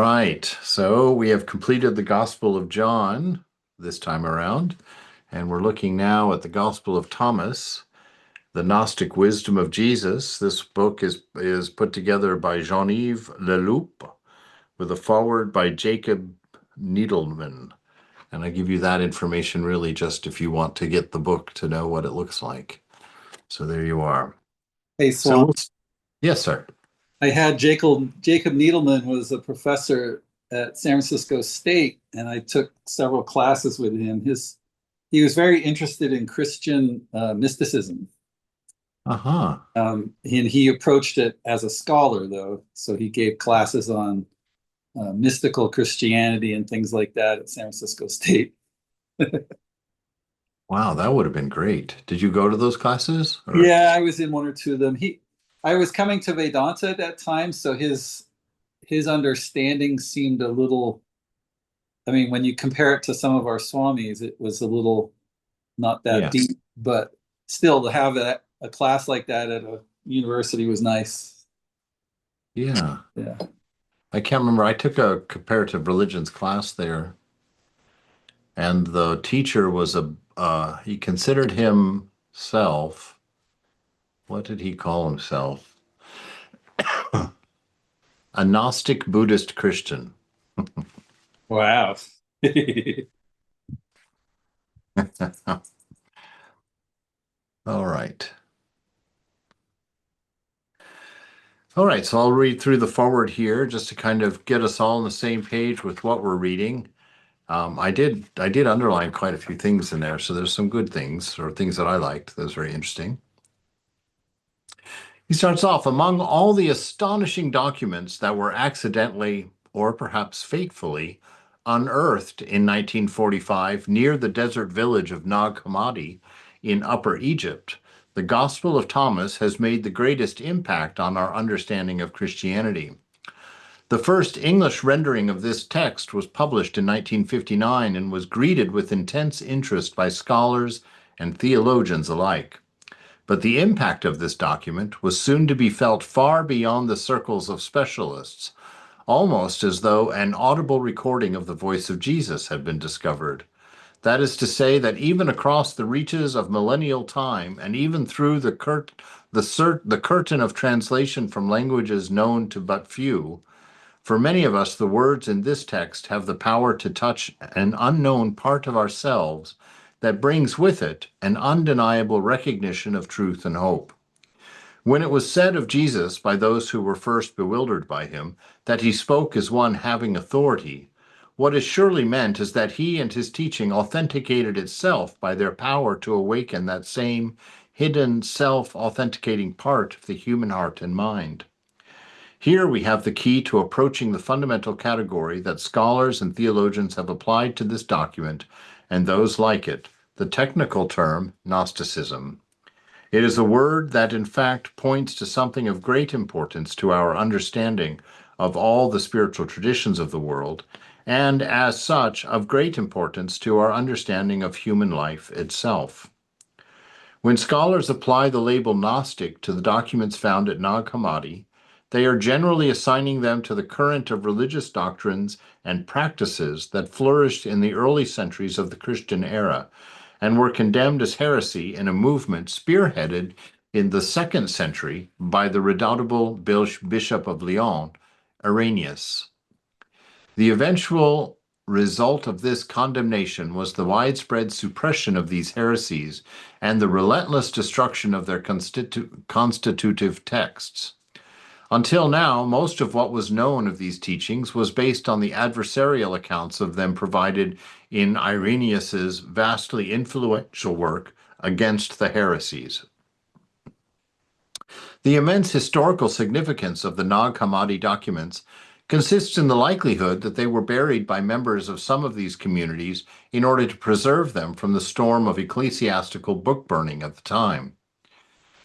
right, so we have completed the Gospel of John this time around, and we're looking now at the Gospel of Thomas, the Gnostic Wisdom of Jesus. This book is put together by Jean-Yves Leloup with a foreword by Jacob Needleman. And I give you that information really just if you want to get the book to know what it looks like. So there you are. Hey, So, Swan. yes, sir. I had Jacob Needleman was a professor at San Francisco State, and I took several classes with him. He was very interested in Christian mysticism, Uh-huh. and he approached it as a scholar, though. So he gave classes on mystical Christianity and things like that at San Francisco State. Wow, that would have been great. Did you go to those classes or? Yeah, I was in one or two of them. I was coming to Vedanta at that time, so his understanding seemed a little. I mean, when you compare it to some of our swamis, it was a little not that Yes. deep, but still to have a class like that at a university was nice. Yeah. Yeah. I can't remember. I took a comparative religions class there, and the teacher was he considered himself, what did he call himself? A Gnostic Buddhist Christian. Wow. All right. All right, so I'll read through the forward here just to kind of get us all on the same page with what we're reading. I did underline quite a few things in there, so there's some good things or things that I liked. That was very interesting. He starts off, among all the astonishing documents that were accidentally, or perhaps fatefully, unearthed in 1945 near the desert village of Nag Hammadi in Upper Egypt, the Gospel of Thomas has made the greatest impact on our understanding of Christianity. The first English rendering of this text was published in 1959 and was greeted with intense interest by scholars and theologians alike. But the impact of this document was soon to be felt far beyond the circles of specialists, almost as though an audible recording of the voice of Jesus had been discovered. That is to say that even across the reaches of millennial time, and even through the curtain of translation from languages known to but few, for many of us, the words in this text have the power to touch an unknown part of ourselves that brings with it an undeniable recognition of truth and hope. When it was said of Jesus by those who were first bewildered by him that he spoke as one having authority, what is surely meant is that he and his teaching authenticated itself by their power to awaken that same hidden self-authenticating part of the human heart and mind. Here we have the key to approaching the fundamental category that scholars and theologians have applied to this document and those like it, the technical term Gnosticism. It is a word that in fact points to something of great importance to our understanding of all the spiritual traditions of the world, and as such of great importance to our understanding of human life itself. When scholars apply the label Gnostic to the documents found at Nag Hammadi, they are generally assigning them to the current of religious doctrines and practices that flourished in the early centuries of the Christian era and were condemned as heresy in a movement spearheaded in the 2nd century by the redoubtable Bishop of Lyon, Irenaeus. The eventual result of this condemnation was the widespread suppression of these heresies and the relentless destruction of their constitutive texts. Until now, most of what was known of these teachings was based on the adversarial accounts of them provided in Irenaeus's vastly influential work Against the Heresies. The immense historical significance of the Nag Hammadi documents consists in the likelihood that they were buried by members of some of these communities in order to preserve them from the storm of ecclesiastical book burning at the time.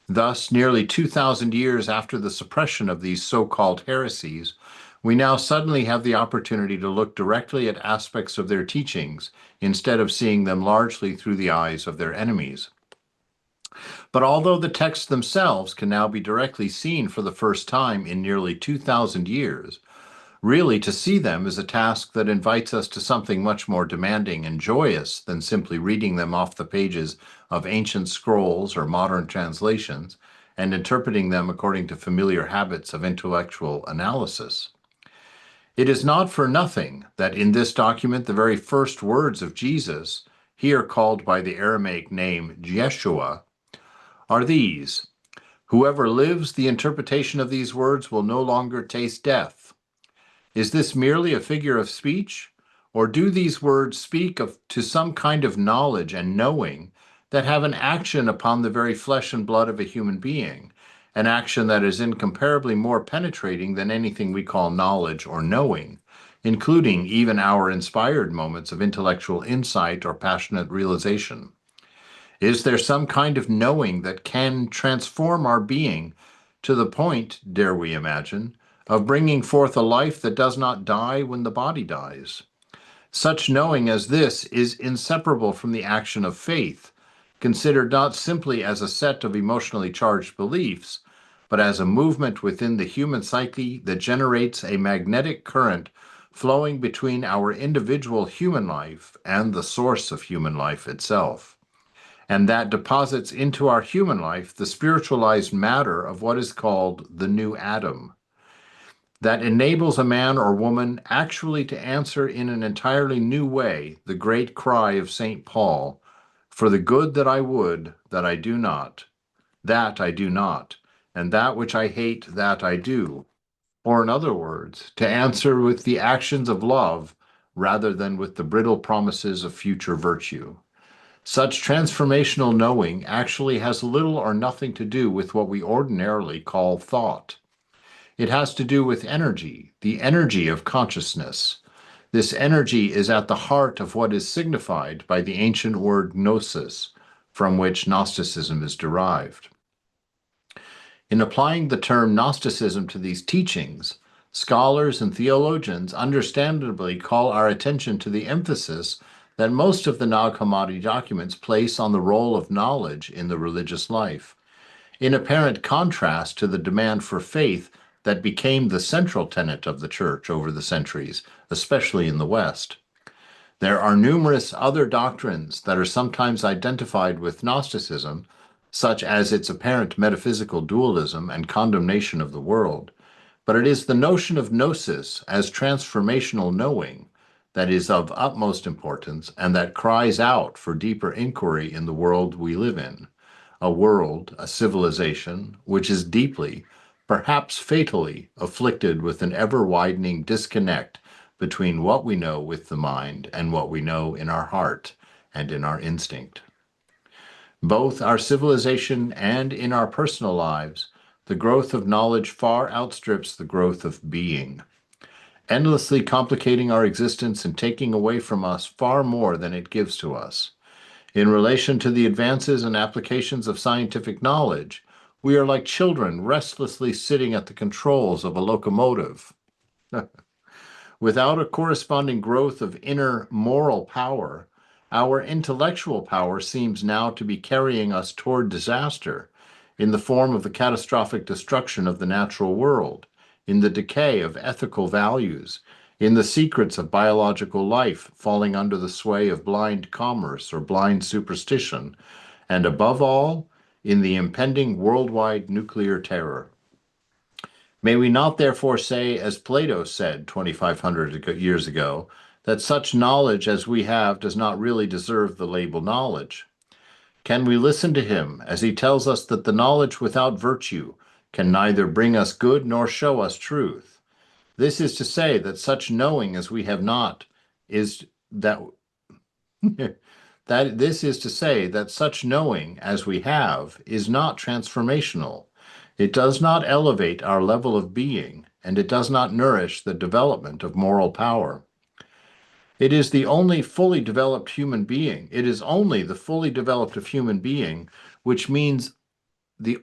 Thus, nearly 2,000 years after the suppression of these so-called heresies, we now suddenly have the opportunity to look directly at aspects of their teachings instead of seeing them largely through the eyes of their enemies. But although the texts themselves can now be directly seen for the first time in nearly 2,000 years, Really, to see them is a task that invites us to something much more demanding and joyous than simply reading them off the pages of ancient scrolls or modern translations and interpreting them according to familiar habits of intellectual analysis. It is not for nothing that in this document the very first words of Jesus, here called by the Aramaic name Yeshua, are these: "Whoever lives the interpretation of these words will no longer taste death." Is this merely a figure of speech, or do these words speak to some kind of knowledge and knowing that have an action upon the very flesh and blood of a human being, an action that is incomparably more penetrating than anything we call knowledge or knowing, including even our inspired moments of intellectual insight or passionate realization? Is there some kind of knowing that can transform our being to the point, dare we imagine, of bringing forth a life that does not die when the body dies? Such knowing as this is inseparable from the action of faith, considered not simply as a set of emotionally charged beliefs, but as a movement within the human psyche that generates a magnetic current flowing between our individual human life and the source of human life itself, and that deposits into our human life the spiritualized matter of what is called the new Adam, that enables a man or woman actually to answer in an entirely new way the great cry of St. Paul, "For the good that I would, that I do not, and that which I hate, that I do." Or in other words, to answer with the actions of love rather than with the brittle promises of future virtue. Such transformational knowing actually has little or nothing to do with what we ordinarily call thought. It has to do with energy, the energy of consciousness. This energy is at the heart of what is signified by the ancient word gnosis, from which Gnosticism is derived. In applying the term Gnosticism to these teachings, scholars and theologians understandably call our attention to the emphasis that most of the Nag Hammadi documents place on the role of knowledge in the religious life, in apparent contrast to the demand for faith that became the central tenet of the Church over the centuries, especially in the West. There are numerous other doctrines that are sometimes identified with Gnosticism, such as its apparent metaphysical dualism and condemnation of the world, but it is the notion of gnosis as transformational knowing that is of utmost importance and that cries out for deeper inquiry in the world we live in, a world, a civilization, which is deeply, perhaps fatally, afflicted with an ever-widening disconnect between what we know with the mind and what we know in our heart and in our instinct. Both our civilization and in our personal lives, the growth of knowledge far outstrips the growth of being, endlessly complicating our existence and taking away from us far more than it gives to us. In relation to the advances and applications of scientific knowledge, we are like children restlessly sitting at the controls of a locomotive. Without a corresponding growth of inner moral power, our intellectual power seems now to be carrying us toward disaster in the form of the catastrophic destruction of the natural world, in the decay of ethical values, in the secrets of biological life falling under the sway of blind commerce or blind superstition, and above all, in the impending worldwide nuclear terror. May we not therefore say, as Plato said 2,500 years ago, that such knowledge as we have does not really deserve the label knowledge? Can we listen to him as he tells us that the knowledge without virtue can neither bring us good nor show us truth? This is to say that such knowing as we have not is that that this is to say that such knowing as we have is not transformational. It does not elevate our level of being, and it does not nourish the development of moral power. It is the only fully developed human being. It is only the fully developed of human being, which means the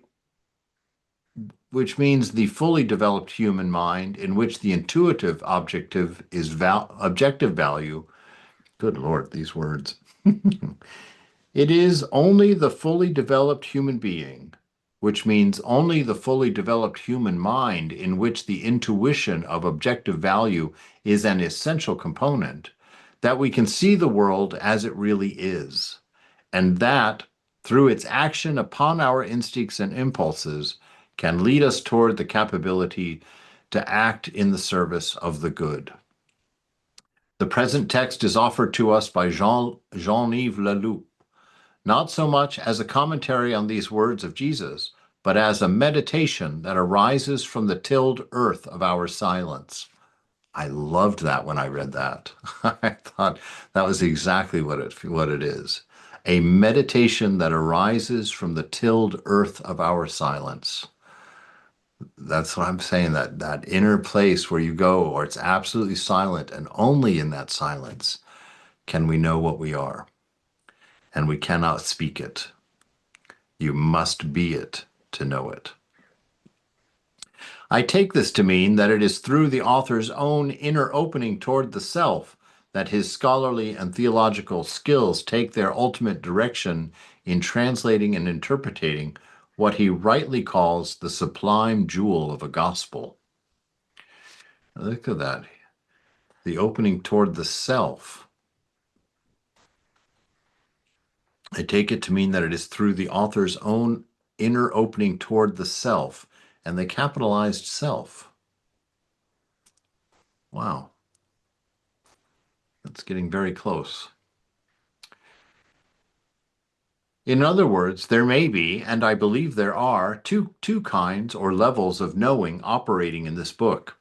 fully developed human mind in which the intuitive objective value. Good Lord, these words. It is only the fully developed human being which means only the fully developed human mind in which the intuition of objective value is an essential component, that we can see the world as it really is, and that, through its action upon our instincts and impulses, can lead us toward the capability to act in the service of the good. The present text is offered to us by Jean-Yves Leloup, not so much as a commentary on these words of Jesus, but as a meditation that arises from the tilled earth of our silence. I loved that when I read that. I thought that was exactly what it is. A meditation that arises from the tilled earth of our silence. That's what I'm saying, that inner place where you go, or it's absolutely silent, and only in that silence can we know what we are. And we cannot speak it. You must be it to know it. I take this to mean that it is through the author's own inner opening toward the self that his scholarly and theological skills take their ultimate direction in translating and interpreting what he rightly calls the sublime jewel of a gospel. Look at that. The opening toward the self. I take it to mean that it is through the author's own inner opening toward the self, and they capitalized self. Wow. That's getting very close. In other words, there may be, and I believe there are, two kinds or levels of knowing operating in this book.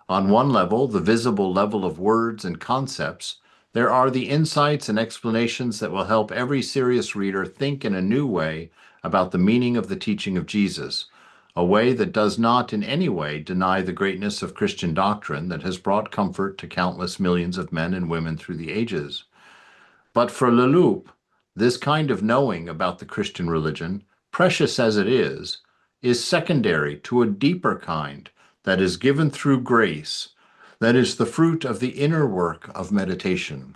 On one level, the visible level of words and concepts, there are the insights and explanations that will help every serious reader think in a new way about the meaning of the teaching of Jesus, a way that does not in any way deny the greatness of Christian doctrine that has brought comfort to countless millions of men and women through the ages. But for Leloup, this kind of knowing about the Christian religion, precious as it is secondary to a deeper kind that is given through grace, that is the fruit of the inner work of meditation.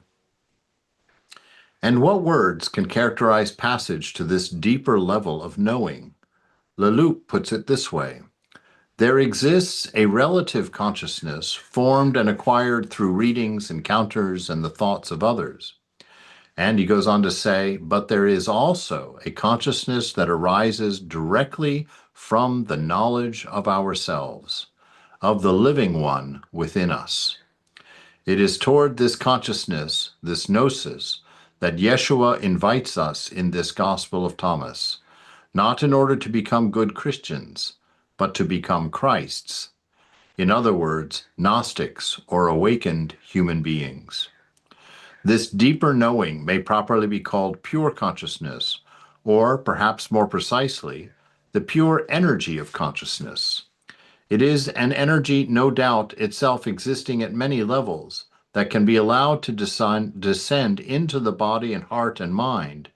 And what words can characterize passage to this deeper level of knowing? Leloup puts it this way: there exists a relative consciousness formed and acquired through readings, encounters, and the thoughts of others. And he goes on to say, but there is also a consciousness that arises directly from the knowledge of ourselves, of the living one within us. It is toward this consciousness, this gnosis, that Yeshua invites us in this Gospel of Thomas, not in order to become good Christians, but to become Christs. In other words, Gnostics or awakened human beings. This deeper knowing may properly be called pure consciousness, or perhaps more precisely, the pure energy of consciousness. It is an energy, no doubt, itself existing at many levels, that can be allowed to descend into the body and heart and mind,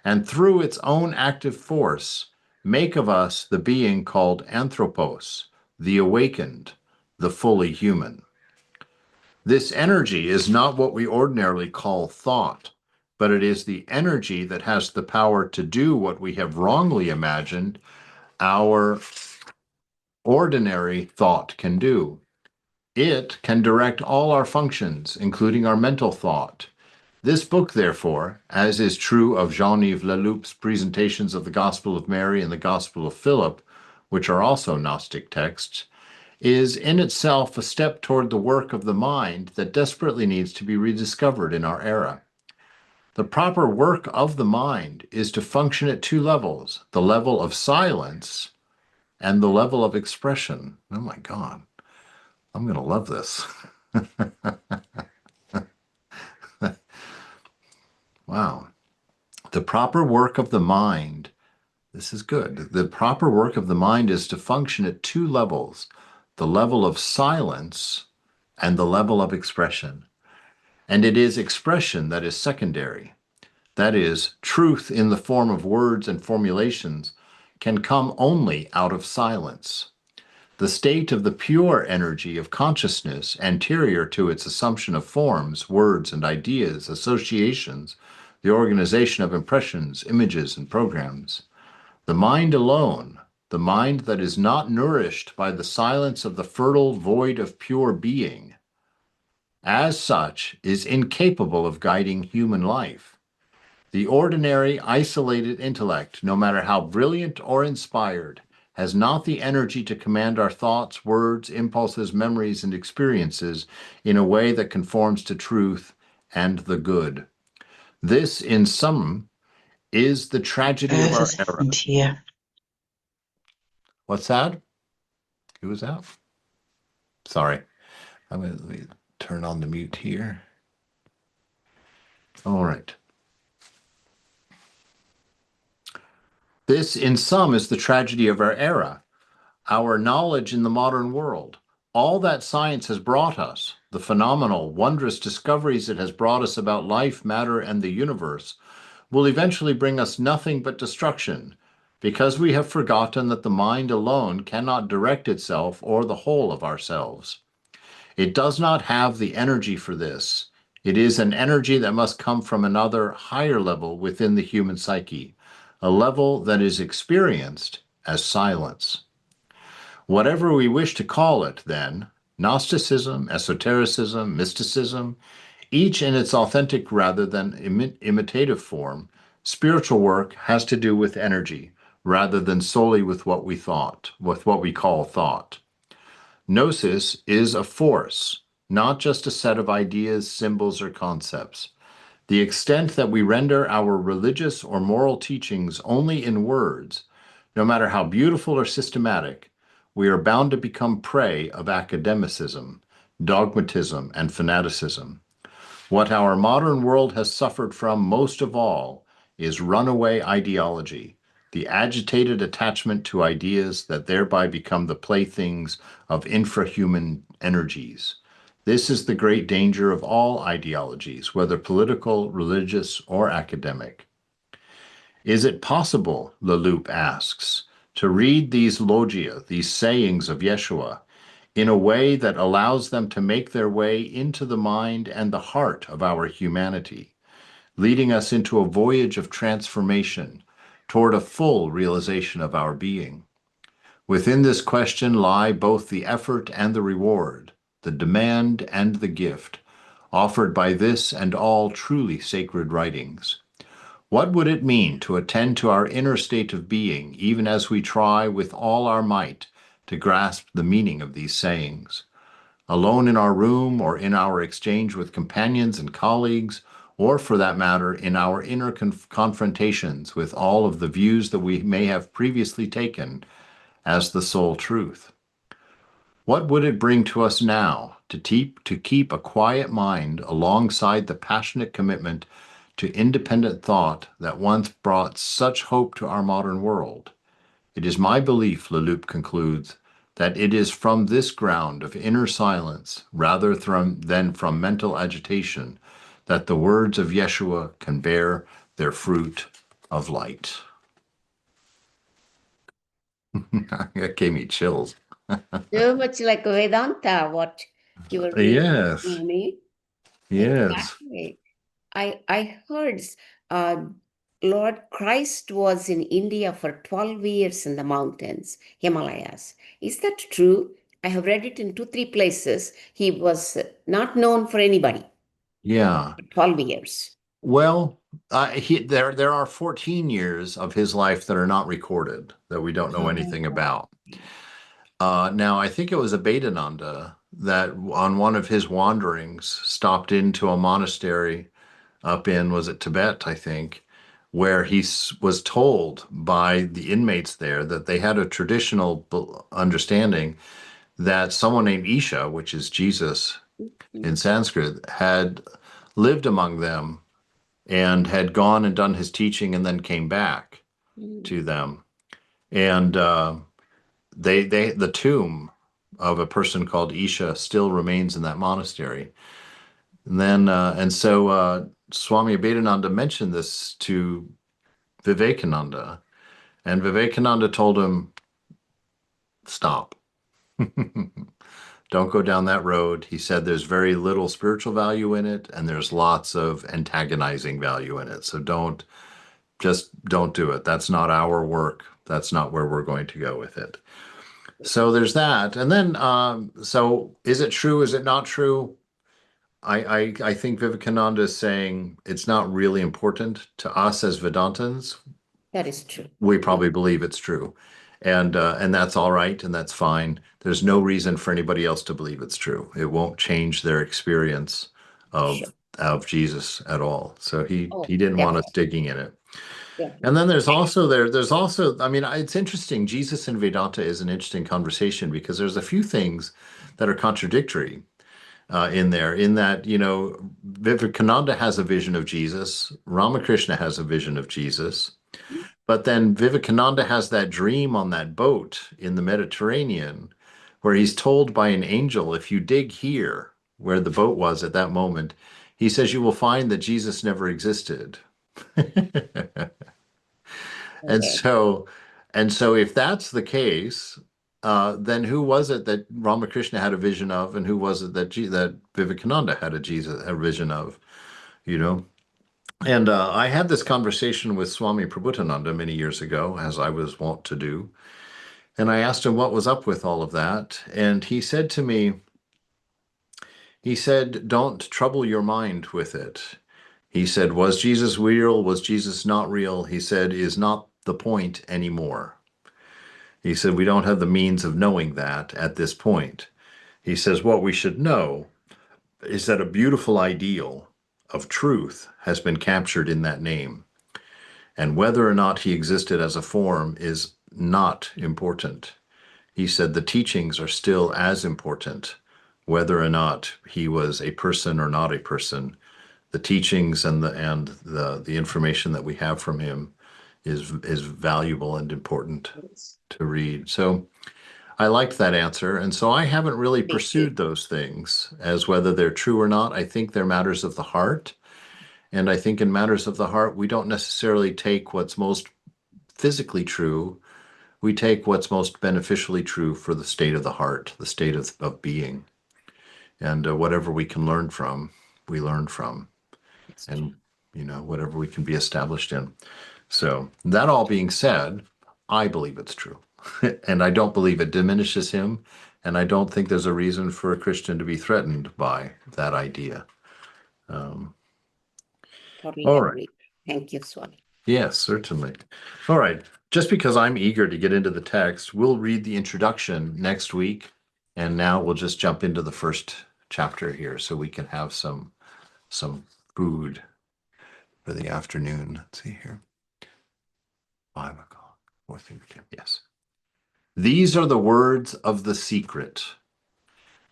and through its own active force, make of us the being called anthropos, the awakened, the fully human. This energy is not what we ordinarily call thought, but it is the energy that has the power to do what we have wrongly imagined our ordinary thought can do. It can direct all our functions, including our mental thought. This book, therefore, as is true of Jean-Yves Leloup's presentations of the Gospel of Mary and the Gospel of Philip, which are also Gnostic texts, is in itself a step toward the work of the mind that desperately needs to be rediscovered in our era. The proper work of the mind is to function at two levels, the level of silence and the level of expression. Oh my God, I'm going to love this. Wow. The proper work of the mind, this is good. The proper work of the mind is to function at two levels, the level of silence and the level of expression. And it is expression that is secondary. That is, truth in the form of words and formulations can come only out of silence. The state of the pure energy of consciousness anterior to its assumption of forms, words, and ideas, associations, the organization of impressions, images, and programs. The mind alone, the mind that is not nourished by the silence of the fertile void of pure being, as such, is incapable of guiding human life. The ordinary, isolated intellect, no matter how brilliant or inspired, has not the energy to command our thoughts, words, impulses, memories, and experiences in a way that conforms to truth and the good. This, in sum, is the tragedy of our Es era. hier. What's that? Who was that? Sorry. Let me turn on the mute here. All right. This, in sum, is the tragedy of our era. Our knowledge in the modern world, all that science has brought us, the phenomenal, wondrous discoveries it has brought us about life, matter, and the universe, will eventually bring us nothing but destruction, because we have forgotten that the mind alone cannot direct itself or the whole of ourselves. It does not have the energy for this. It is an energy that must come from another, higher level within the human psyche, a level that is experienced as silence. Whatever we wish to call it, then, Gnosticism, esotericism, mysticism, each in its authentic rather than imitative form, spiritual work has to do with energy rather than solely with what we thought, with what we call thought. Gnosis is a force, not just a set of ideas, symbols, or concepts. The extent that we render our religious or moral teachings only in words, no matter how beautiful or systematic, we are bound to become prey of academicism, dogmatism, and fanaticism. What our modern world has suffered from most of all is runaway ideology, the agitated attachment to ideas that thereby become the playthings of infrahuman energies. This is the great danger of all ideologies, whether political, religious, or academic. Is it possible, Leloup asks, to read these logia, these sayings of Yeshua, in a way that allows them to make their way into the mind and the heart of our humanity, leading us into a voyage of transformation toward a full realization of our being? Within this question lie both the effort and the reward, the demand and the gift, offered by this and all truly sacred writings. What would it mean to attend to our inner state of being, even as we try with all our might to grasp the meaning of these sayings? Alone in our room or in our exchange with companions and colleagues, or for that matter, in our inner confrontations with all of the views that we may have previously taken as the sole truth. What would it bring to us now to keep a quiet mind alongside the passionate commitment to independent thought that once brought such hope to our modern world? It is my belief, Leloup concludes, that it is from this ground of inner silence, rather than from mental agitation, that the words of Yeshua can bear their fruit of light. That gave me chills. So much like Vedanta, what you were reading Yes, to me. yes. Exactly. I heard uh, Lord Christ was in India for 12 years in the mountains, Himalayas. Is that true? I have read it in 2, 3 places. He was not known for anybody Yeah. for 12 years. Well, there are 14 years of his life that are not recorded, that we don't know anything about. Now, I think it was a Vedananda that on one of his wanderings stopped into a monastery up in, was it Tibet, I think, where he was told by the inmates there that they had a traditional understanding that someone named Isha, which is Jesus in Sanskrit, had lived among them and had gone and done his teaching and then came back to them. And the tomb of a person called Isha still remains in that monastery. And then Swami Abhedananda mentioned this to Vivekananda, and Vivekananda told him, "Stop. Don't go down that road." He said there's very little spiritual value in it, and there's lots of antagonizing value in it. So don't do it. That's not our work. That's not where we're going to go with it. So there's that. And then, so is it true? Is it not true? I think Vivekananda is saying it's not really important to us as Vedantins. That is true. We probably believe it's true. And that's all right, and that's fine. There's no reason for anybody else to believe it's true. It won't change their experience Sure. of Jesus at all. So he Oh, didn't want us definitely. digging in it. Definitely. And then there's also, I mean, it's interesting. Jesus and Vedanta is an interesting conversation because there's a few things that are contradictory in there, in that, you know, Vivekananda has a vision of Jesus, Ramakrishna has a vision of Jesus, but then Vivekananda has that dream on that boat in the Mediterranean where he's told by an angel, if you dig here, where the boat was at that moment, he says you will find that Jesus never existed. And Okay. so, and so if that's the case, then who was it that Ramakrishna had a vision of, and who was it that that Vivekananda had a vision of? You know, and I had this conversation with Swami Prabhupada many years ago, as I was wont to do, and I asked him what was up with all of that, and he said to me, he said, "Don't trouble your mind with it." He said, "Was Jesus real? Was Jesus not real?" He said, "Is not the point anymore." He said, "We don't have the means of knowing that at this point." He says, "What we should know is that a beautiful ideal of truth has been captured in that name. And whether or not he existed as a form is not important." He said, "The teachings are still as important, whether or not he was a person or not a person. The teachings and the information that we have from him is valuable and important Yes. to read." So I liked that answer. And so I haven't really Me too. pursued those things as whether they're true or not. I think they're matters of the heart. And I think in matters of the heart, we don't necessarily take what's most physically true. We take what's most beneficially true for the state of the heart, the state of being. And whatever we can learn from, we learn from. It's true. And, you know, whatever we can be established in. So that all being said, I believe it's true. And I don't believe it diminishes him. And I don't think there's a reason for a Christian to be threatened by that idea. Um, Totally all right. agree. Thank you, Swami. Yes, certainly. All right. Just because I'm eager to get into the text, we'll read the introduction next week. And now we'll just jump into the first chapter here so we can have some food for the afternoon. Let's see here. 5 o'clock. 4:30. Yes. These are the words of the secret.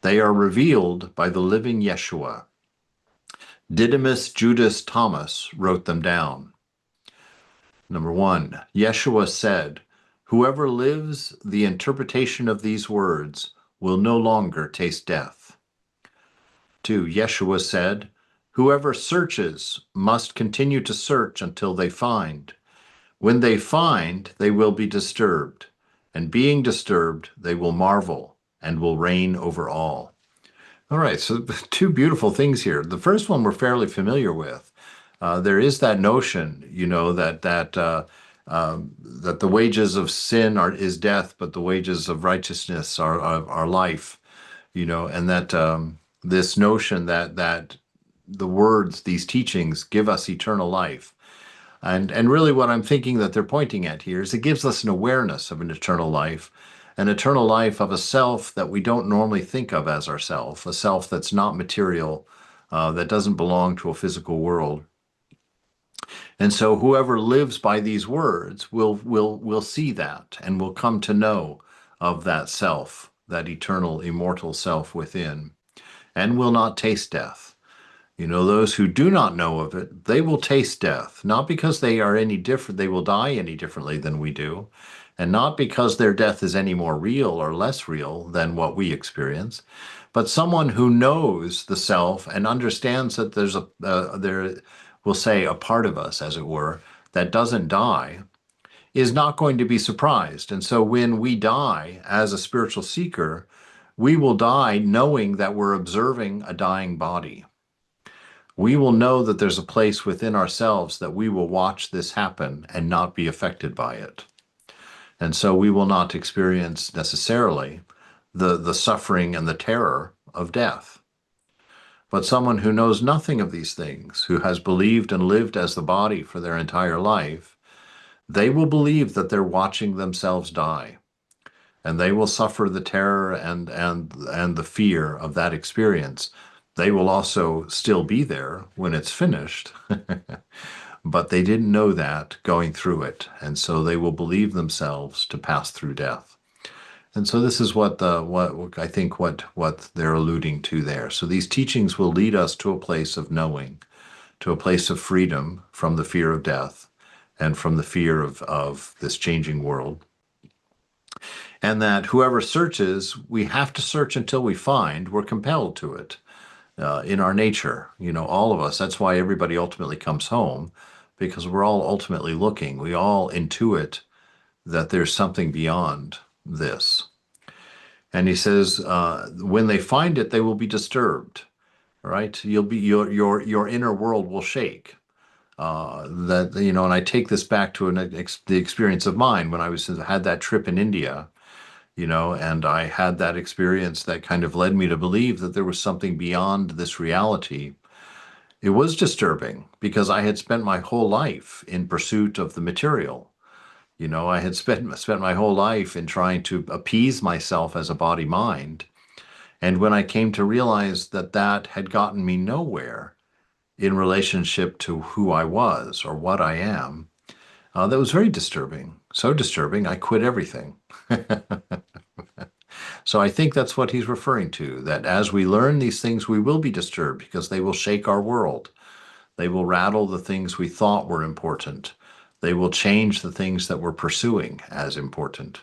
They are revealed by the living Yeshua. Didymus Judas Thomas wrote them down. Number 1, Yeshua said, "Whoever lives the interpretation of these words will no longer taste death." 2, Yeshua said, "Whoever searches must continue to search until they find. When they find, they will be disturbed, and being disturbed, they will marvel and will reign over all." All right, so two beautiful things here. The first one we're fairly familiar with. There is that notion, you know, that the wages of sin is death, but the wages of righteousness are life, you know, and that this notion that the words, these teachings, give us eternal life. And really what I'm thinking that they're pointing at here is it gives us an awareness of an eternal life of a self that we don't normally think of as ourself, a self that's not material, that doesn't belong to a physical world. And so whoever lives by these words will see that and will come to know of that self, that eternal, immortal self within, and will not taste death. You know, those who do not know of it, they will taste death, not because they are any different, they will die any differently than we do, and not because their death is any more real or less real than what we experience, but someone who knows the self and understands that there, we'll say, a part of us, as it were, that doesn't die, is not going to be surprised. And so when we die as a spiritual seeker, we will die knowing that we're observing a dying body. We will know that there's a place within ourselves that we will watch this happen and not be affected by it. And so we will not experience necessarily the suffering and the terror of death. But someone who knows nothing of these things, who has believed and lived as the body for their entire life, they will believe that they're watching themselves die. And they will suffer the terror and the fear of that experience. They will also still be there when it's finished, but they didn't know that going through it, and so they will believe themselves to pass through death. And so this is what I think what they're alluding to there. So these teachings will lead us to a place of knowing, to a place of freedom from the fear of death and from the fear of this changing world. And that whoever searches, we have to search until we find. We're compelled to it in our nature. All of us. That's why everybody ultimately comes home, because we're all ultimately looking. We all intuit that there's something beyond this. And he says, when they find it, they will be disturbed. Right? Your inner world will shake. And I take this back to the experience of mine when I had that trip in India. And I had that experience that kind of led me to believe that there was something beyond this reality. It was disturbing because I had spent my whole life in pursuit of the material. I had spent my whole life in trying to appease myself as a body mind. And when I came to realize that that had gotten me nowhere in relationship to who I was or what I am, that was very disturbing. So disturbing, I quit everything. So I think that's what he's referring to, that as we learn these things, we will be disturbed because they will shake our world. They will rattle the things we thought were important. They will change the things that we're pursuing as important.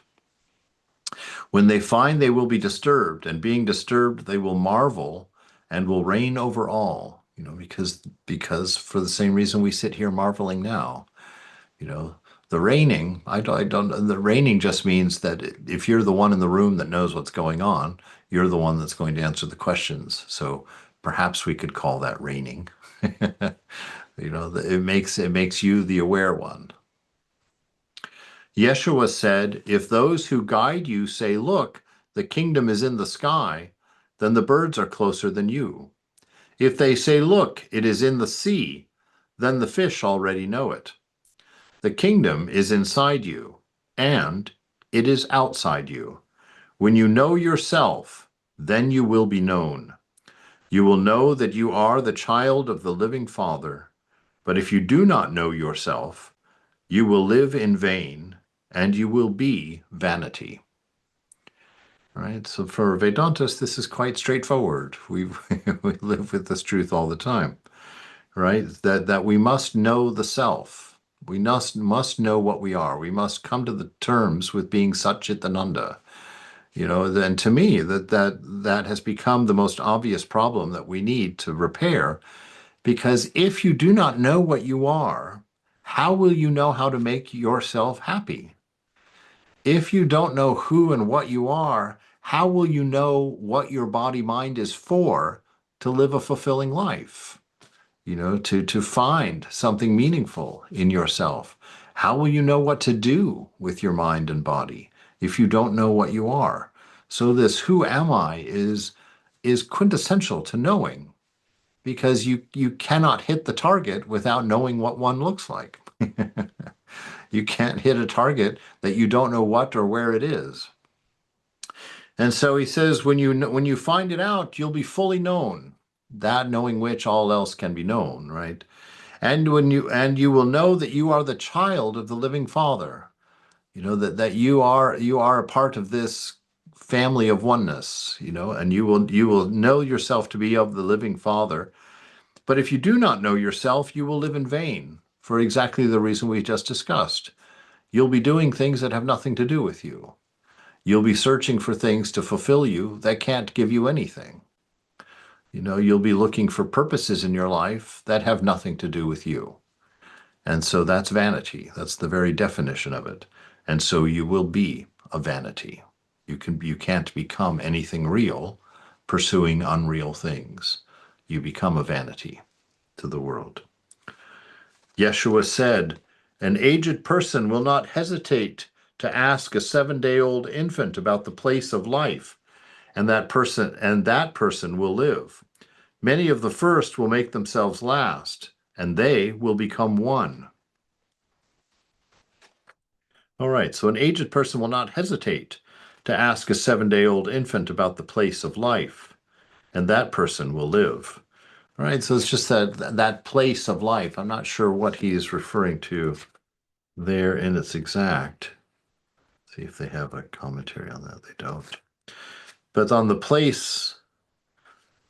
When they find they will be disturbed, and being disturbed, they will marvel and will reign over all, because for the same reason we sit here marveling now. The reigning, the reigning just means that if you're the one in the room that knows what's going on, you're the one that's going to answer the questions. So perhaps we could call that reigning. It makes you the aware one. Yeshua said, if those who guide you say, look, the kingdom is in the sky, then the birds are closer than you. If they say, look, it is in the sea, then the fish already know it. The kingdom is inside you, and it is outside you. When you know yourself, then you will be known. You will know that you are the child of the living Father. But if you do not know yourself, you will live in vain, and you will be vanity. All right, so for Vedantists, this is quite straightforward. We live with this truth all the time, right? That we must know the self. We must know what we are. We must come to the terms with being Satchitananda. And to me, that has become the most obvious problem that we need to repair. Because if you do not know what you are, how will you know how to make yourself happy? If you don't know who and what you are, how will you know what your body mind is for to live a fulfilling life? To find something meaningful in yourself. How will you know what to do with your mind and body if you don't know what you are? So this who am I is quintessential to knowing, because you cannot hit the target without knowing what one looks like. You can't hit a target that you don't know what or where it is. And so he says, when you find it out, you'll be fully known, that knowing which all else can be known, right? And you will know that you are the child of the living Father. That you are a part of this family of oneness, and you will know yourself to be of the living Father. But if you do not know yourself, you will live in vain, for exactly the reason we just discussed. You'll be doing things that have nothing to do with you. You'll be searching for things to fulfill you that can't give you anything. You'll be looking for purposes in your life that have nothing to do with you. And so that's vanity. That's the very definition of it. And so you will be a vanity. You can't become anything real pursuing unreal things. You become a vanity to the world. Yeshua said, an aged person will not hesitate to ask a 7-day-old infant about the place of life, and that person will live. Many of the first will make themselves last, and they will become one. All right, so an aged person will not hesitate to ask a 7-day-old infant about the place of life, and that person will live. All right, so it's just that place of life. I'm not sure what he is referring to there in its exact. See if they have a commentary on that. They don't. But on the place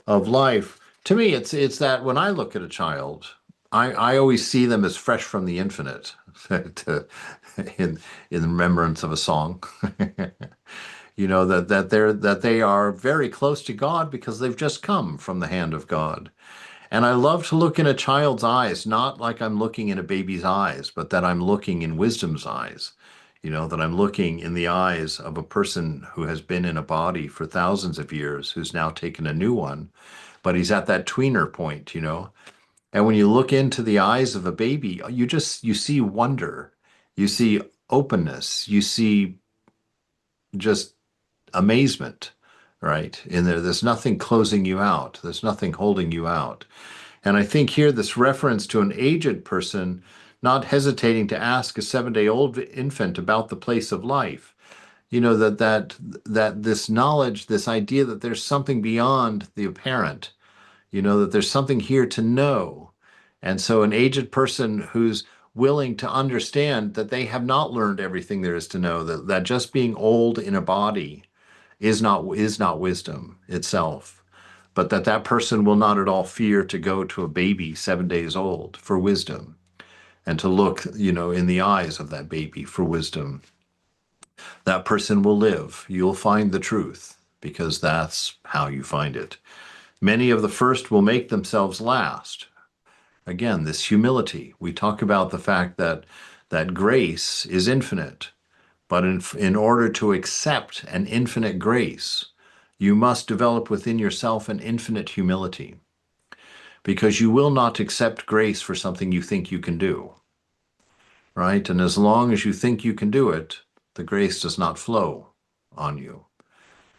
of life, to me, it's that when I look at a child, I always see them as fresh from the infinite, in remembrance of a song. You know, that they are very close to God because they've just come from the hand of God. And I love to look in a child's eyes, not like I'm looking in a baby's eyes, but that I'm looking in wisdom's eyes. You know, that I'm looking in the eyes of a person who has been in a body for thousands of years, who's now taken a new one, but he's at that tweener point, you know. And when you look into the eyes of a baby, you see wonder, you see openness, you see just amazement, right? In there's nothing closing you out. There's nothing holding you out. And I think here this reference to an aged person not hesitating to ask a 7-day-old infant about the place of life, you know, that this knowledge, this idea that there's something beyond the apparent, you know, that there's something here to know. And so an aged person who's willing to understand that they have not learned everything there is to know, that just being old in a body is not wisdom itself, but that person will not at all fear to go to a baby 7 days old for wisdom, and to look, you know, in the eyes of that baby for wisdom. That person will live. You'll find the truth, because that's how you find it. Many of the first will make themselves last. Again, this humility. We talk about the fact that grace is infinite, but in order to accept an infinite grace, you must develop within yourself an infinite humility, because you will not accept grace for something you think you can do, right? And as long as you think you can do it, the grace does not flow on you.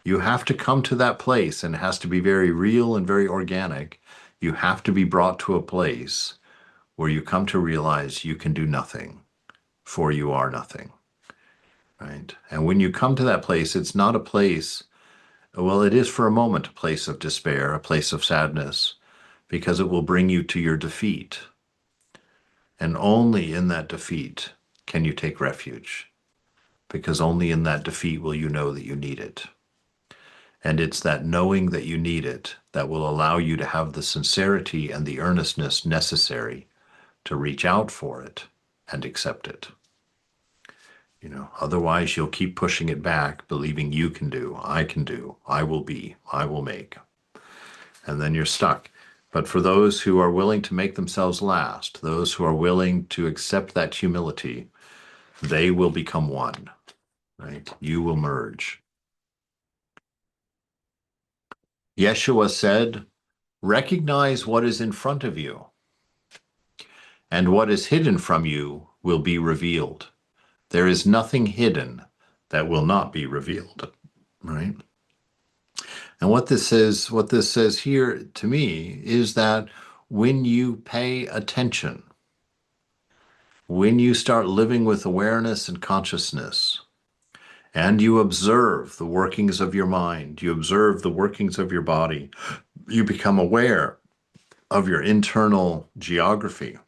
You have to come to that place, and it has to be very real and very organic. You have to be brought to a place where you come to realize you can do nothing, for you are nothing, right? And when you come to that place, it's not a place, well, it is for a moment a place of despair, a place of sadness, because it will bring you to your defeat. And only in that defeat can you take refuge, because only in that defeat will you know that you need it. And it's that knowing that you need it that will allow you to have the sincerity and the earnestness necessary to reach out for it and accept it. You know, otherwise you'll keep pushing it back, believing you can do, I will be, I will make. And then you're stuck. But for those who are willing to make themselves last, those who are willing to accept that humility, they will become one, right? You will merge. Yeshua said, recognize what is in front of you, and what is hidden from you will be revealed. There is nothing hidden that will not be revealed, right? And what this says here to me is that when you pay attention, when you start living with awareness and consciousness, and you observe the workings of your mind, you observe the workings of your body, you become aware of your internal geography.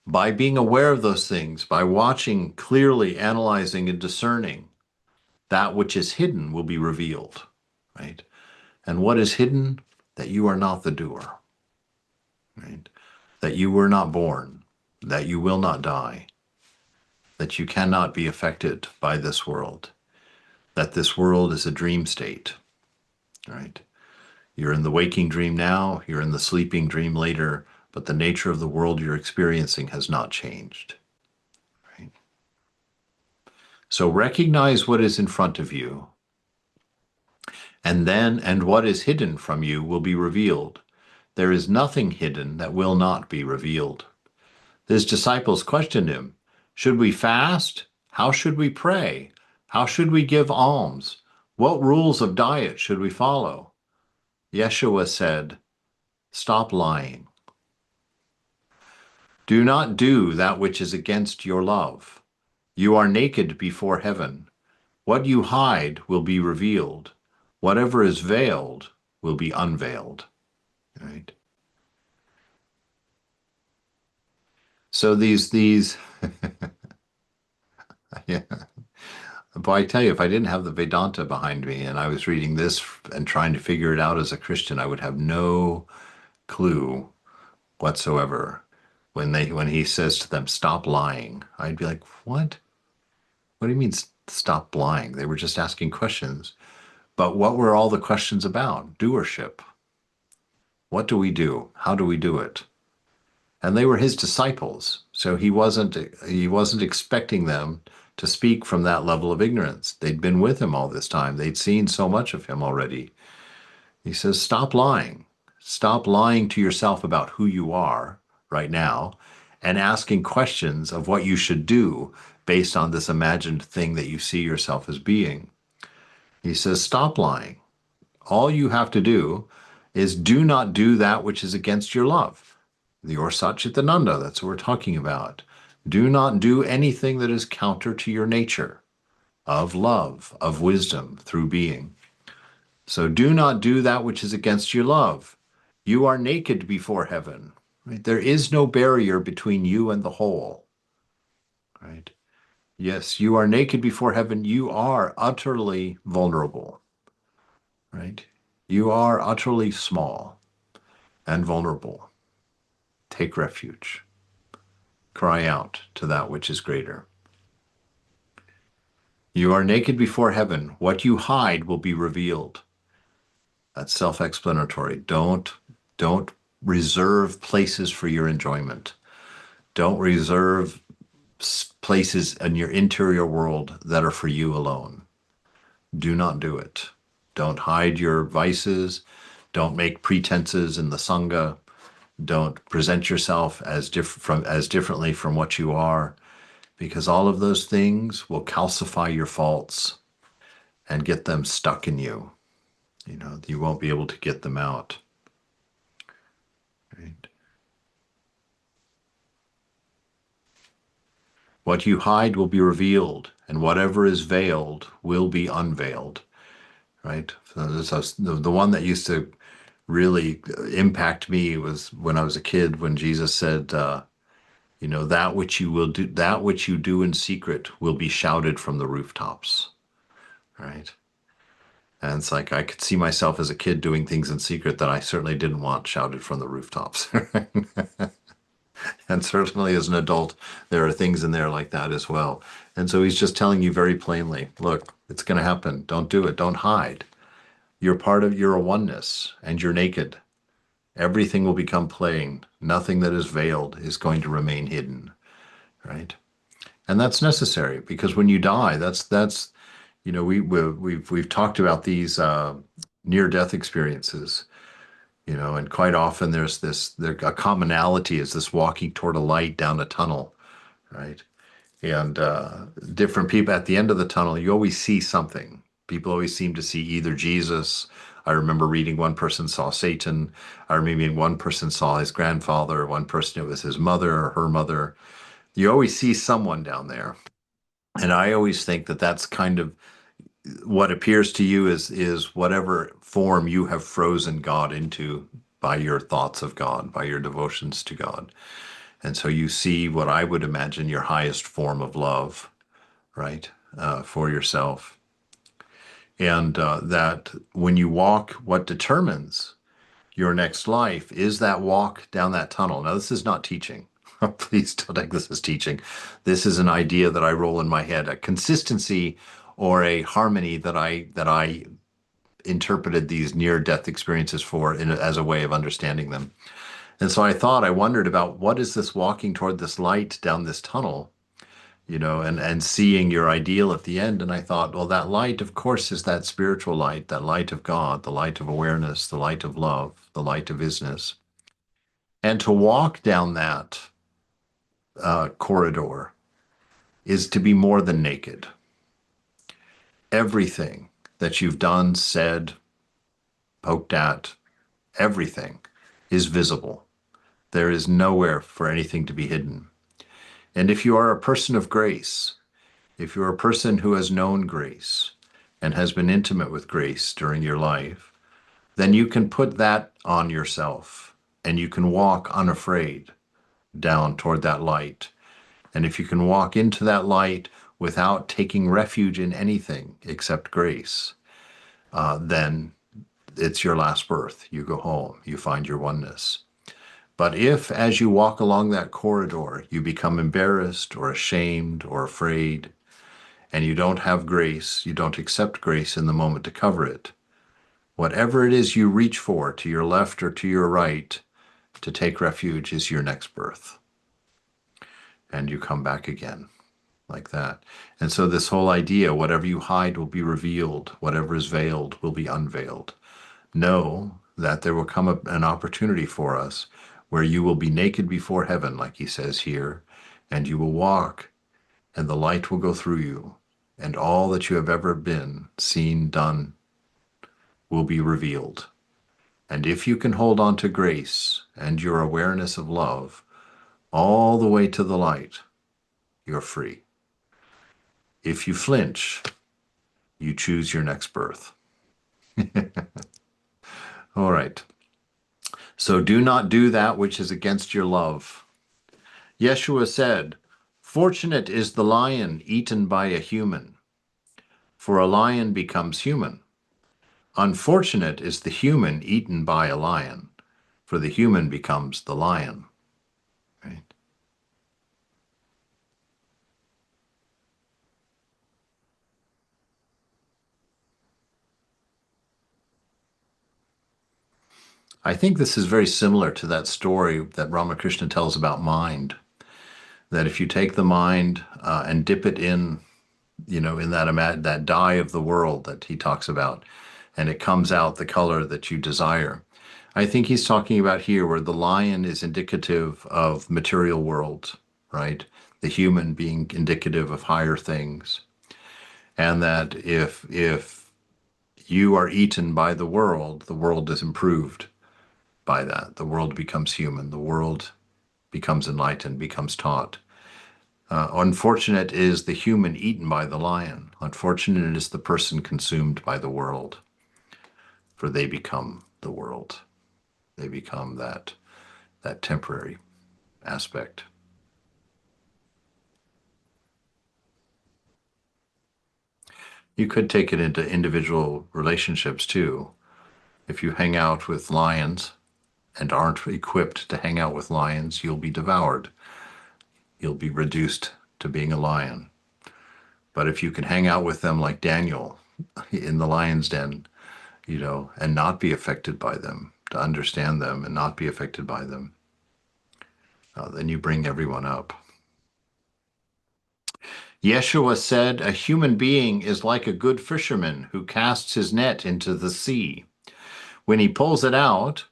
By being aware of those things, by watching clearly, analyzing, and discerning, that which is hidden will be revealed, right? And what is hidden? That you are not the doer, right? That you were not born, that you will not die, that you cannot be affected by this world, that this world is a dream state, right? You're in the waking dream now, you're in the sleeping dream later, but the nature of the world you're experiencing has not changed, right? So recognize what is in front of you, and what is hidden from you will be revealed. There is nothing hidden that will not be revealed. His disciples questioned him, should we fast? How should we pray? How should we give alms? What rules of diet should we follow? Yeshua said, stop lying. Do not do that which is against your love. You are naked before heaven. What you hide will be revealed. Whatever is veiled will be unveiled. Right? So these yeah. But I tell you, if I didn't have the Vedanta behind me and I was reading this and trying to figure it out as a Christian, I would have no clue whatsoever. When he says to them, stop lying, I'd be like, what? What do you mean stop lying? They were just asking questions. But what were all the questions about? Doership. What do we do? How do we do it? And they were his disciples, so he wasn't expecting them to speak from that level of ignorance. They'd been with him all this time. They'd seen so much of him already. He says, stop lying. Stop lying to yourself about who you are right now and asking questions of what you should do based on this imagined thing that you see yourself as being. He says, stop lying. All you have to do is do not do that which is against your love. Your Satchitananda, that's what we're talking about. Do not do anything that is counter to your nature of love, of wisdom through being. So do not do that which is against your love. You are naked before heaven. Right? There is no barrier between you and the whole. Right? Yes, you are naked before heaven. You are utterly vulnerable. Right? You are utterly small and vulnerable. Take refuge. Cry out to that which is greater. You are naked before heaven. What you hide will be revealed. That's self-explanatory. Don't reserve places for your enjoyment. Don't reserve places in your interior world that are for you alone. Do not do it. Don't hide your vices. Don't make pretenses in the Sangha. Don't present yourself as differently from what you are, because all of those things will calcify your faults and get them stuck in you. You won't be able to get them out. Right? What you hide will be revealed, and whatever is veiled will be unveiled. Right? So the one that used to really impact me was when I was a kid, when Jesus said, that which you do in secret will be shouted from the rooftops. Right? And it's like I could see myself as a kid doing things in secret that I certainly didn't want shouted from the rooftops. And certainly as an adult, there are things in there like that as well. And so he's just telling you very plainly, look, it's going to happen. Don't do it. Don't hide. You're a oneness and you're naked. Everything will become plain. Nothing that is veiled is going to remain hidden. Right? And that's necessary because when you die, we've talked about these near-death experiences, and quite often there's a commonality is this walking toward a light down a tunnel, right? And different people at the end of the tunnel, you always see something. People always seem to see either Jesus. I remember reading one person saw Satan. I remember one person saw his grandfather. One person, it was his mother or her mother. You always see someone down there. And I always think that that's kind of what appears to you is whatever form you have frozen God into by your thoughts of God, by your devotions to God. And so you see what I would imagine your highest form of love, right, for yourself. And that when you walk, what determines your next life is that walk down that tunnel. Now, this is not teaching. Please don't take this as teaching. This is an idea that I roll in my head, a consistency or a harmony that I interpreted these near-death experiences as a way of understanding them. And so I wondered about what is this walking toward this light down this tunnel, and seeing your ideal at the end. And I thought, well, that light, of course, is that spiritual light, that light of God, the light of awareness, the light of love, the light of isness. And to walk down that corridor is to be more than naked. Everything that you've done, said, poked at, everything is visible. There is nowhere for anything to be hidden. And if you are a person of grace, if you're a person who has known grace and has been intimate with grace during your life, then you can put that on yourself and you can walk unafraid down toward that light. And if you can walk into that light without taking refuge in anything except grace, then it's your last birth. You go home, you find your oneness. But if, as you walk along that corridor, you become embarrassed or ashamed or afraid, and you don't have grace, you don't accept grace in the moment to cover it, whatever it is you reach for to your left or to your right to take refuge is your next birth. And you come back again like that. And so this whole idea, whatever you hide will be revealed, whatever is veiled will be unveiled. Know that there will come an opportunity for us where you will be naked before heaven, like he says here, and you will walk, and the light will go through you, and all that you have ever been, seen, done, will be revealed. And if you can hold on to grace and your awareness of love all the way to the light, you're free. If you flinch, you choose your next birth. All right. So do not do that which is against your love. Yeshua said, "Fortunate is the lion eaten by a human, for a lion becomes human. Unfortunate is the human eaten by a lion, for the human becomes the lion." Right? I think this is very similar to that story that Ramakrishna tells about mind, that if you take the mind and dip it in, in that dye of the world that he talks about, and it comes out the color that you desire. I think he's talking about here where the lion is indicative of material world, right? The human being indicative of higher things. And that if you are eaten by the world is improved by that. The world becomes human. The world becomes enlightened, becomes taught. Unfortunate is the human eaten by the lion. Unfortunate is the person consumed by the world, for they become the world. They become that temporary aspect. You could take it into individual relationships too. If you hang out with lions and aren't equipped to hang out with lions, you'll be devoured. You'll be reduced to being a lion. But if you can hang out with them like Daniel in the lion's den, and not be affected by them, to understand them and not be affected by them, then you bring everyone up. Yeshua said, "A human being is like a good fisherman who casts his net into the sea. When he pulls it out,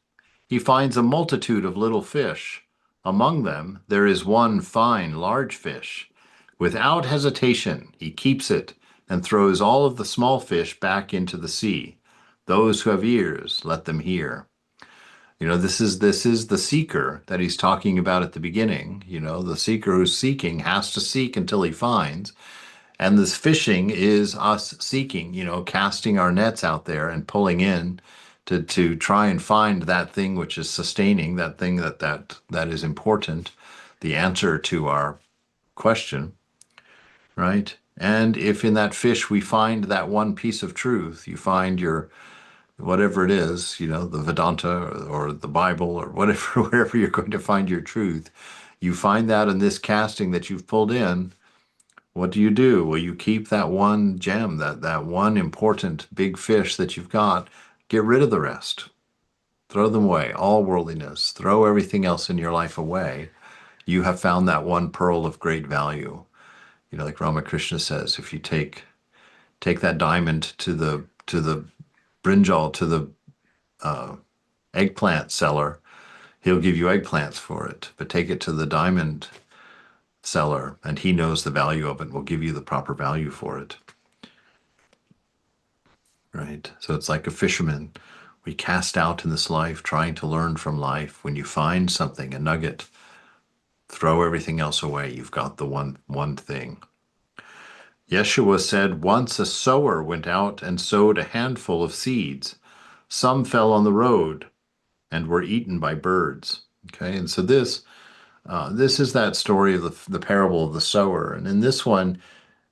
he finds a multitude of little fish. Among them, there is one fine, large fish. Without hesitation, he keeps it and throws all of the small fish back into the sea. Those who have ears, let them hear." This is the seeker that he's talking about at the beginning. The seeker who's seeking has to seek until he finds. And this fishing is us seeking, casting our nets out there and pulling in to try and find that thing which is sustaining, that thing that is important, the answer to our question, right? And if in that fish we find that one piece of truth, you find your whatever it is, the Vedanta or the Bible or whatever, wherever you're going to find your truth, you find that in this casting that you've pulled in. What do? Well, you keep that one gem, that one important big fish that you've got, get rid of the rest. Throw them away, all worldliness. Throw everything else in your life away. You have found that one pearl of great value. Like Ramakrishna says, if you take that diamond to the brinjal, to the eggplant seller, he'll give you eggplants for it. But take it to the diamond seller, and he knows the value of it and will give you the proper value for it. Right? So it's like a fisherman. We cast out in this life, trying to learn from life. When you find something, a nugget, throw everything else away. You've got the one thing. Yeshua said, once a sower went out and sowed a handful of seeds. Some fell on the road and were eaten by birds. Okay, and so this is that story of the parable of the sower. And in this one,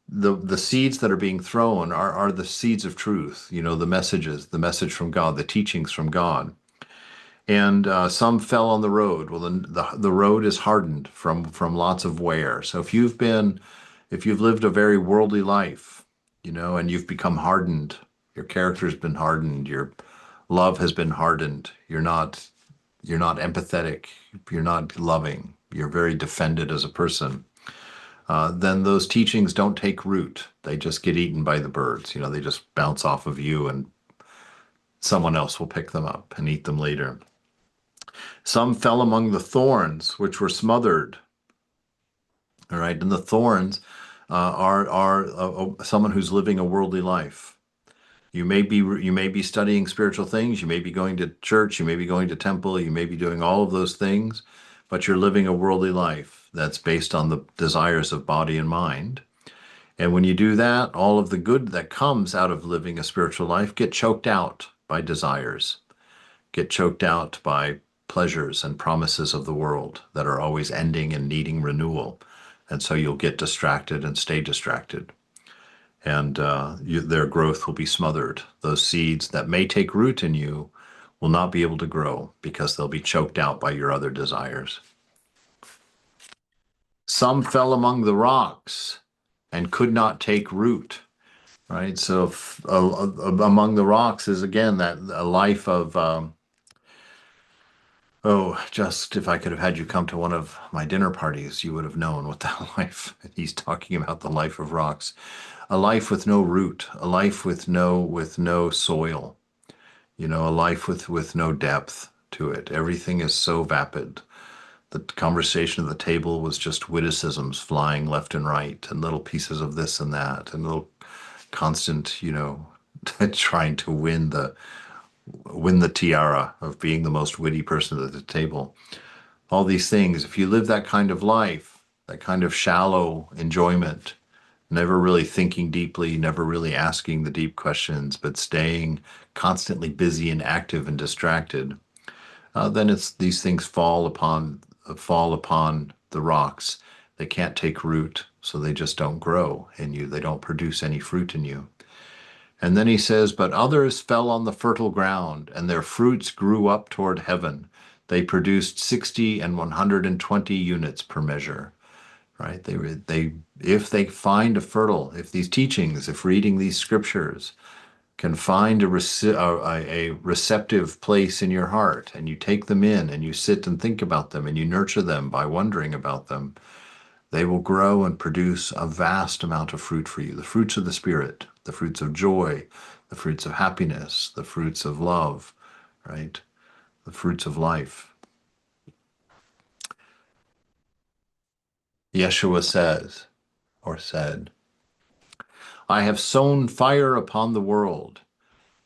the seeds that are being thrown are the seeds of truth, the messages, the message from God, the teachings from God. And some fell on the road. Well, the road is hardened from lots of wear. So if you've lived a very worldly life, and you've become hardened, your character's been hardened, your love has been hardened, you're not empathetic, you're not loving, you're very defended as a person, then those teachings don't take root. They just get eaten by the birds. They just bounce off of you and someone else will pick them up and eat them later. Some fell among the thorns, which were smothered. All right, and the thorns are someone who's living a worldly life. You may be studying spiritual things. You may be going to church. You may be going to temple. You may be doing all of those things, but you're living a worldly life that's based on the desires of body and mind. And when you do that, all of the good that comes out of living a spiritual life get choked out by desires, get choked out by pleasures and promises of the world that are always ending and needing renewal. And so you'll get distracted and stay distracted. And their growth will be smothered. Those seeds that may take root in you will not be able to grow because they'll be choked out by your other desires. Some fell among the rocks and could not take root. Right? So among the rocks is, again, that a life of, just if I could have had you come to one of my dinner parties, you would have known what that life, he's talking about the life of rocks, a life with no root, a life with no soil, a life with no depth to it. Everything is so vapid. The conversation at the table was just witticisms flying left and right and little pieces of this and that and little constant, trying to win the tiara of being the most witty person at the table. All these things, if you live that kind of life, that kind of shallow enjoyment, never really thinking deeply, never really asking the deep questions, but staying constantly busy and active and distracted, then these things fall upon the rocks. They can't take root, so they just don't grow in you. They don't produce any fruit in you. And then he says, but others fell on the fertile ground, and their fruits grew up toward heaven. They produced 60 and 120 units per measure. Right? If they find if these teachings, if reading these scriptures can find a receptive place in your heart, and you take them in and you sit and think about them and you nurture them by wondering about them, they will grow and produce a vast amount of fruit for you. The fruits of the Spirit, the fruits of joy, the fruits of happiness, the fruits of love, right? The fruits of life. Yeshua said, I have sown fire upon the world,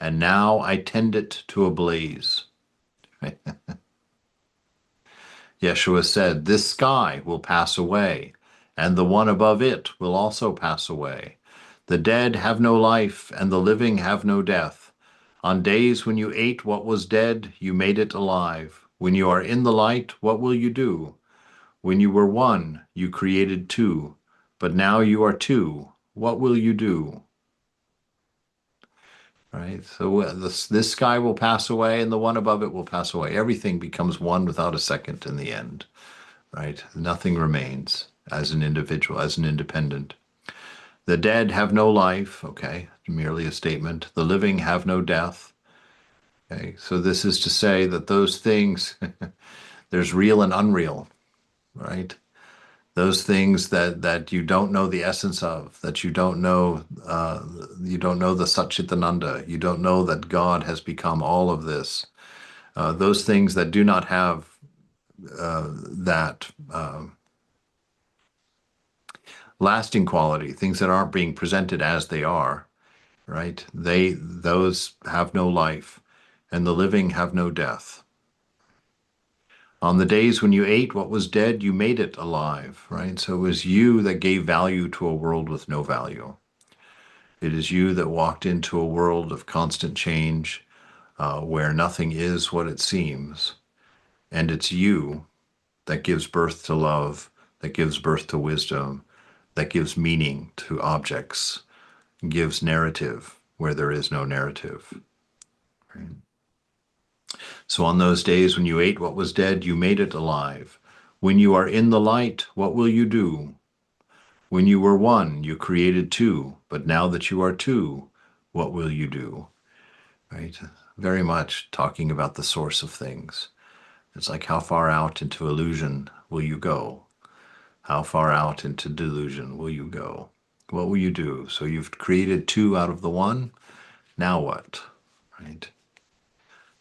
and now I tend it to a blaze. Yeshua said, this sky will pass away, and the one above it will also pass away. The dead have no life, and the living have no death. On days when you ate what was dead, you made it alive. When you are in the light, what will you do? When you were one, you created two, but now you are two. What will you do? Right? So this sky will pass away, and the one above it will pass away. Everything becomes one without a second in the end. Right? Nothing remains as an individual, as an independent. The dead have no life, okay, merely a statement. The living have no death. Okay, so this is to say that those things, there's real and unreal, right? Those things that you don't know the essence of, that you don't know the Satchitananda, you don't know that God has become all of this. Those things that do not have that lasting quality, things that aren't being presented as they are, right? Those have no life, and the living have no death. On the days when you ate what was dead, you made it alive, right? So it was you that gave value to a world with no value. It is you that walked into a world of constant change, where nothing is what it seems. And it's you that gives birth to love, that gives birth to wisdom, that gives meaning to objects, gives narrative where there is no narrative. Right? So on those days when you ate what was dead, you made it alive. When you are in the light, what will you do? When you were one, you created two, but now that you are two, what will you do? Right? Very much talking about the source of things. It's like, how far out into illusion will you go? How far out into delusion will you go? What will you do? So you've created two out of the one. Now what? Right?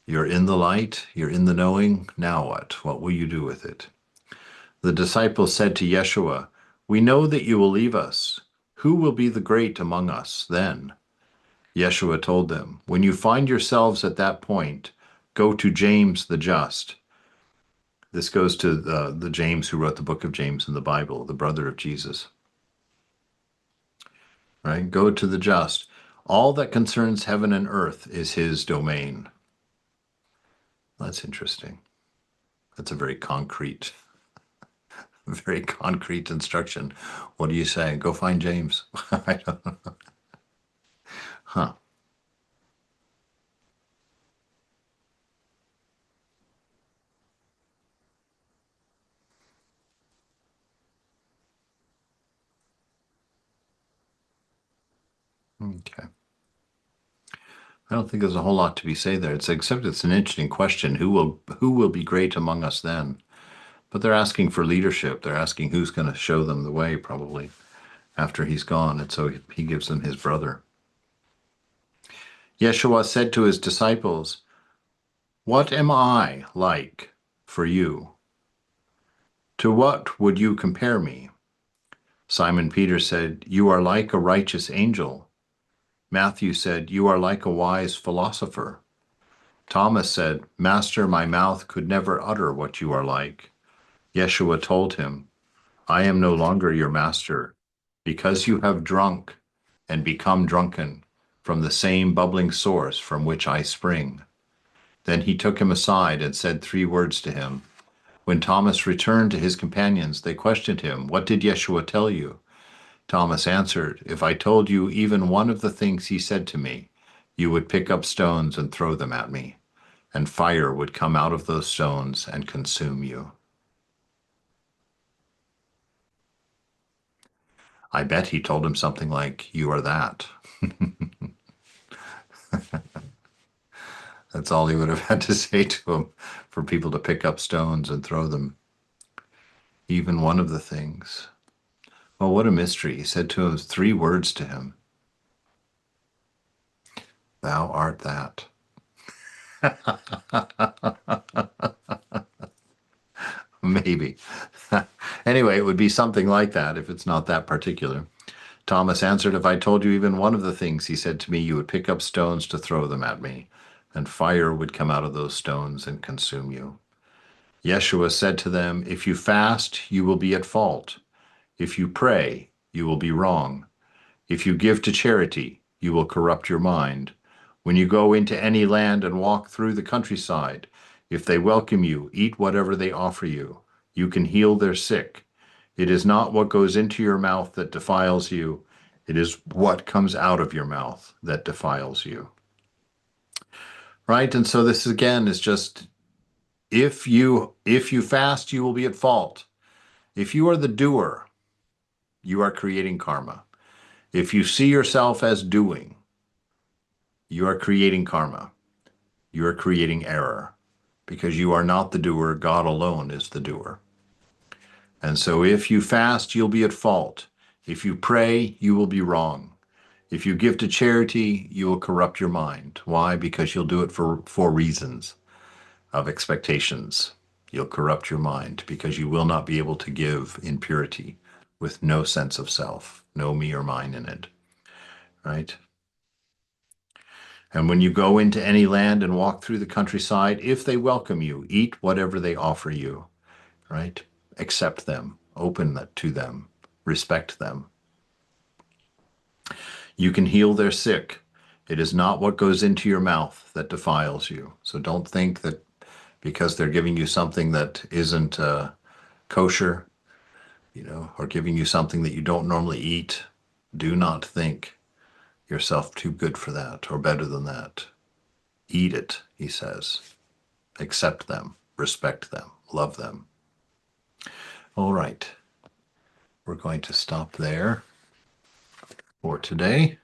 You're in the light. You're in the knowing. Now what? What will you do with it? The disciples said to Yeshua, "We know that you will leave us. Who will be the great among us then?" Yeshua told them, "When you find yourselves at that point, go to James the just." This goes to the James who wrote the book of James in the Bible, the brother of Jesus. Right? Go to the just. All that concerns heaven and earth is his domain. That's interesting. That's a very concrete instruction. What do you say? Go find James. I don't know. Huh. Okay. I don't think there's a whole lot to be said there. Except it's an interesting question. Who will be great among us then? But they're asking for leadership. They're asking who's going to show them the way, probably, after he's gone. And so he gives them his brother. Yeshua said to his disciples, "What am I like for you? To what would you compare me?" Simon Peter said, "You are like a righteous angel." Matthew said, "You are like a wise philosopher." Thomas said, "Master, my mouth could never utter what you are like." Yeshua told him, "I am no longer your master, because you have drunk and become drunken from the same bubbling source from which I spring." Then he took him aside and said 3 words to him. When Thomas returned to his companions, they questioned him, "What did Yeshua tell you?" Thomas answered, "If I told you even one of the things he said to me, you would pick up stones and throw them at me, and fire would come out of those stones and consume you." I bet he told him something like, "You are that." That's all he would have had to say to him, for people to pick up stones and throw them. Even one of the things. Well, what a mystery. He said to him 3 words to him. Thou art that. Maybe. Anyway, it would be something like that if it's not that particular. Thomas answered, "If I told you even one of the things he said to me, you would pick up stones to throw them at me, and fire would come out of those stones and consume you." Yeshua said to them, "If you fast, you will be at fault. If you pray, you will be wrong. If you give to charity, you will corrupt your mind. When you go into any land and walk through the countryside, if they welcome you, eat whatever they offer you. You can heal their sick. It is not what goes into your mouth that defiles you. It is what comes out of your mouth that defiles you." Right? And so this again is just, if you fast, you will be at fault. If you are the doer, you are creating karma. If you see yourself as doing, you are creating karma. You are creating error, because you are not the doer. God alone is the doer. And so if you fast, you'll be at fault. If you pray, you will be wrong. If you give to charity, you will corrupt your mind. Why? Because you'll do it for reasons of expectations. You'll corrupt your mind because you will not be able to give in purity with no sense of self, no me or mine in it, right? And when you go into any land and walk through the countryside, if they welcome you, eat whatever they offer you, right? Accept them, open that to them, respect them. You can heal their sick. It is not what goes into your mouth that defiles you. So don't think that because they're giving you something that isn't kosher, or giving you something that you don't normally eat, do not think yourself too good for that or better than that. Eat it, he says. Accept them, respect them, love them. All right. We're going to stop there for today.